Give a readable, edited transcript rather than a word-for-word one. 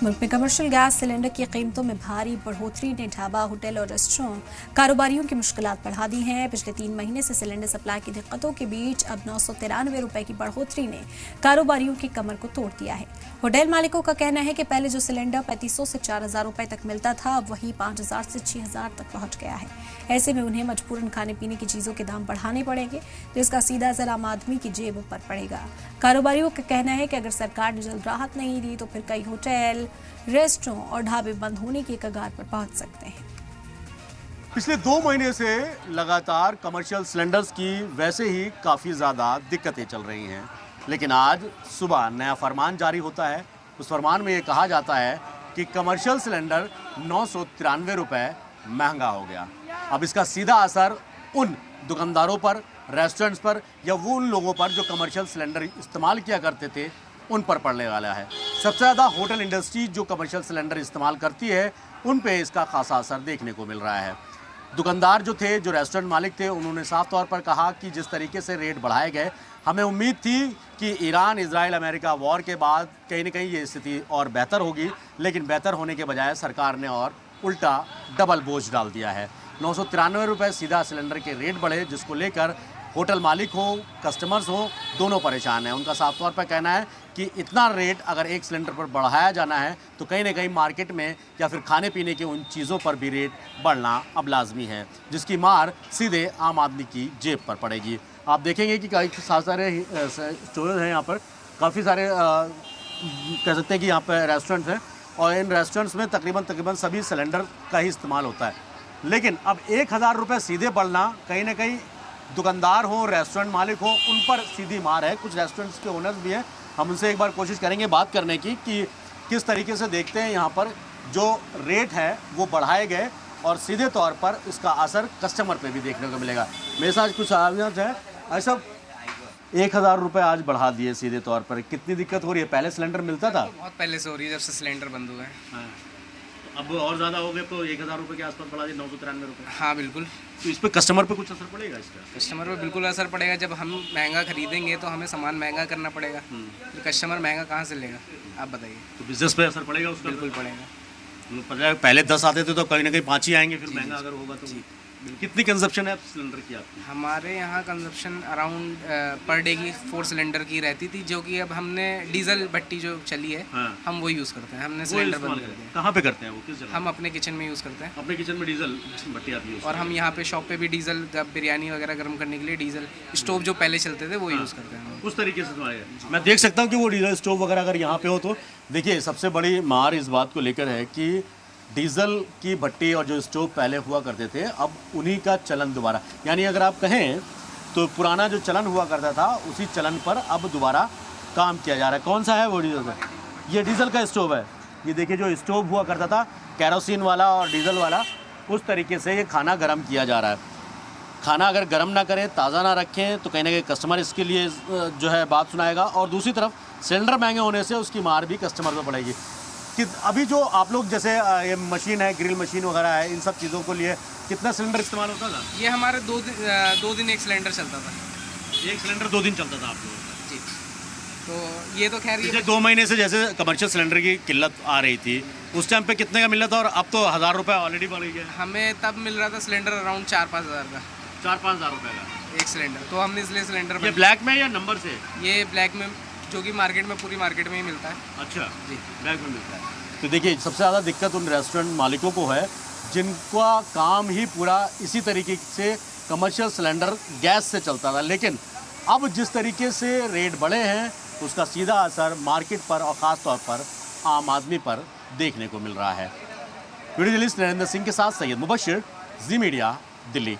मुल्क में commercial gas cylinder की कीमतों में भारी बढ़ोतरी ने ढाबा, होटल और रेस्टोरेंट कारोबारियों की मुश्किलात बढ़ा दी हैं। पिछले 3 महीने से सिलेंडर सप्लाई की दिक्कतों के बीच अब 993 रुपए की बढ़ोतरी ने कारोबारियों की कमर को तोड़ दिया है। होटल मालिकों का कहना है कि पहले जो सिलेंडर 3500 से 4000 रुपए तक मिलता था, अब वही 5000 से 6000 तक पहुंच गया है। ऐसे में उन्हें मजबूरन खाने पीने की चीजों के दाम बढ़ाने पड़ेंगे, जिसका सीधा असर आम आदमी की जेब पर पड़ेगा। कारोबारियों का कहना है कि अगर सरकार ने जल्द राहत नहीं दी तो फिर कई होटल, रेस्टोरेंट और ढाबे बंद होने की कगार पर पहुंच सकते हैं। पिछले 2 महीने से लगातार कमर्शियल सिलेंडर्स की वैसे ही काफ़ी ज़्यादा दिक्कतें चल रही हैं, लेकिन आज सुबह नया फरमान जारी होता है। उस फरमान में ये कहा जाता है कि कमर्शियल सिलेंडर 993 रुपये महंगा हो गया। अब इसका सीधा असर उन दुकानदारों पर, रेस्टोरेंट्स पर या वो उन लोगों पर जो कमर्शियल सिलेंडर इस्तेमाल किया करते थे उन पर पड़ने वाला है। सबसे ज़्यादा होटल इंडस्ट्री जो कमर्शियल सिलेंडर इस्तेमाल करती है उन पे इसका खासा असर देखने को मिल रहा है। दुकानदार जो थे, जो रेस्टोरेंट मालिक थे, उन्होंने साफ तौर पर कहा कि जिस तरीके से रेट बढ़ाए गए, हमें उम्मीद थी कि ईरान, इजराइल, अमेरिका वॉर के बाद कहीं ना कहीं ये स्थिति और बेहतर होगी, लेकिन बेहतर होने के बजाय सरकार ने और उल्टा डबल बोझ डाल दिया है। 993 रुपये सीधा सिलेंडर के रेट बढ़े, जिसको लेकर होटल मालिक हो, कस्टमर्स हो, दोनों परेशान हैं। उनका साफ तौर पर कहना है कि इतना रेट अगर एक सिलेंडर पर बढ़ाया जाना है तो कहीं ना कहीं मार्केट में या फिर खाने पीने के उन चीज़ों पर भी रेट बढ़ना अब लाजमी है, जिसकी मार सीधे आम आदमी की जेब पर पड़ेगी। आप देखेंगे कि कई सारे स्टोर हैं यहाँ पर, काफ़ी सारे कह सकते हैं कि यहाँ पर रेस्टोरेंट्स हैं और इन रेस्टोरेंट्स में तकरीबन सभी सिलेंडर का ही इस्तेमाल होता है। लेकिन अब 1000 रुपये सीधे बढ़ना कहीं ना कहीं दुकानदार हो, रेस्टोरेंट मालिक हो, उन पर सीधी मार है। कुछ रेस्टोरेंट्स के ओनर्स भी हैं, हम उनसे एक बार कोशिश करेंगे बात करने की कि किस तरीके से देखते हैं यहाँ पर जो रेट है वो बढ़ाए गए और सीधे तौर पर इसका असर कस्टमर पे भी देखने को मिलेगा। मेरे साथ कुछ आवाज़ है, ऐसा 1000 रुपये आज बढ़ा दिए सीधे तौर पर, कितनी दिक्कत हो रही है? पहले सिलेंडर मिलता था? बहुत पहले से हो रही है, जब से सिलेंडर बंद हुए हैं। हाँ। अब और ज़्यादा हो गए तो 1000 रुपये के आसपास बढ़ा दिए, 993 रुपये। हाँ बिल्कुल। तो इस पर कस्टमर पे कुछ असर पड़ेगा इसका? कस्टमर पे बिल्कुल असर पड़ेगा। जब हम महंगा खरीदेंगे तो हमें सामान महंगा करना पड़ेगा, तो कस्टमर महंगा कहाँ से लेगा? आप बताइए। तो बिजनेस पे असर पड़ेगा उसका? बिल्कुल पड़ेगा। पहले 10 आते थे तो कहीं ना कहीं 5 ही आएंगे, फिर महंगा अगर होगा तो। कितनी कंजप्शन है सिलेंडर की आपकी? हमारे यहाँ कंजप्शन अराउंड पर डे की 4 सिलेंडर की रहती थी, जो कि अब हमने डीजल भट्टी जो चली है, हाँ। हम वो यूज़ करते हैं। हमने सिलेंडर बंद कर दिया। कहाँ पे करते हैं वो? किस जगह? हम अपने किचन में यूज़ करते हैं। अपने किचन में डीजल भट्टी आप यूज़? और हम यहाँ पे शॉप पे भी डीजल, बिरयानी वगैरह गर्म करने के लिए डीजल स्टोव जो पहले चलते थे वो यूज़ करते हैं। उस तरीके से तुम्हारे मैं देख सकता हूँ कि वो डीजल स्टोव वगैरह अगर यहाँ पे हो तो देखिए, सबसे बड़ी मार इस बात को लेकर है कि डीजल की भट्टी और जो स्टोव पहले हुआ करते थे, अब उन्हीं का चलन दोबारा, यानी अगर आप कहें तो पुराना जो चलन हुआ करता था उसी चलन पर अब दोबारा काम किया जा रहा है। कौन सा है वो डीजल का? ये डीजल का स्टोव है। ये देखिए, जो स्टोव हुआ करता था कैरोसिन वाला और डीजल वाला, उस तरीके से ये खाना गर्म किया जा रहा है। खाना अगर गर्म ना करें, ताज़ा ना रखें तो कहीं ना कहीं कस्टमर इसके लिए जो है बात सुनाएगा, और दूसरी तरफ सिलेंडर महंगे होने से उसकी मार भी कस्टमर पर पड़ेगी। कि अभी जो आप लोग जैसे ये मशीन है, ग्रिल मशीन वगैरह है, इन सब चीज़ों को लिए कितना सिलेंडर इस्तेमाल होता था? ये हमारे 2 दिन एक सिलेंडर चलता था। एक सिलेंडर 2 दिन चलता था आप लोगों का? जी। तो ये तो खैर ये 2 महीने से जैसे कमर्शियल सिलेंडर की किल्लत आ रही थी, उस टाइम पे कितने का मिल रहा था और अब तो 1000 रुपये ऑलरेडी बढ़ गया? हमें तब मिल रहा था सिलेंडर अराउंड 4-5 हज़ार का। 4-5 हज़ार रुपये का एक सिलेंडर। तो हमने इसलिए सिलेंडर ये ब्लैक में या नंबर से? ये ब्लैक में, जो कि मार्केट में, पूरी मार्केट में ही मिलता है। अच्छा जी, ब्लैक में मिलता है। तो देखिए, सबसे ज़्यादा दिक्कत उन रेस्टोरेंट मालिकों को है जिनका काम ही पूरा इसी तरीके से कमर्शियल सिलेंडर गैस से चलता था, लेकिन अब जिस तरीके से रेट बढ़े हैं उसका सीधा असर मार्केट पर और ख़ास तौर पर आम आदमी पर देखने को मिल रहा है। वीडियो जर्नलिस्ट नरेंद्र सिंह के साथ सैयद मुबशिर, जी मीडिया, दिल्ली।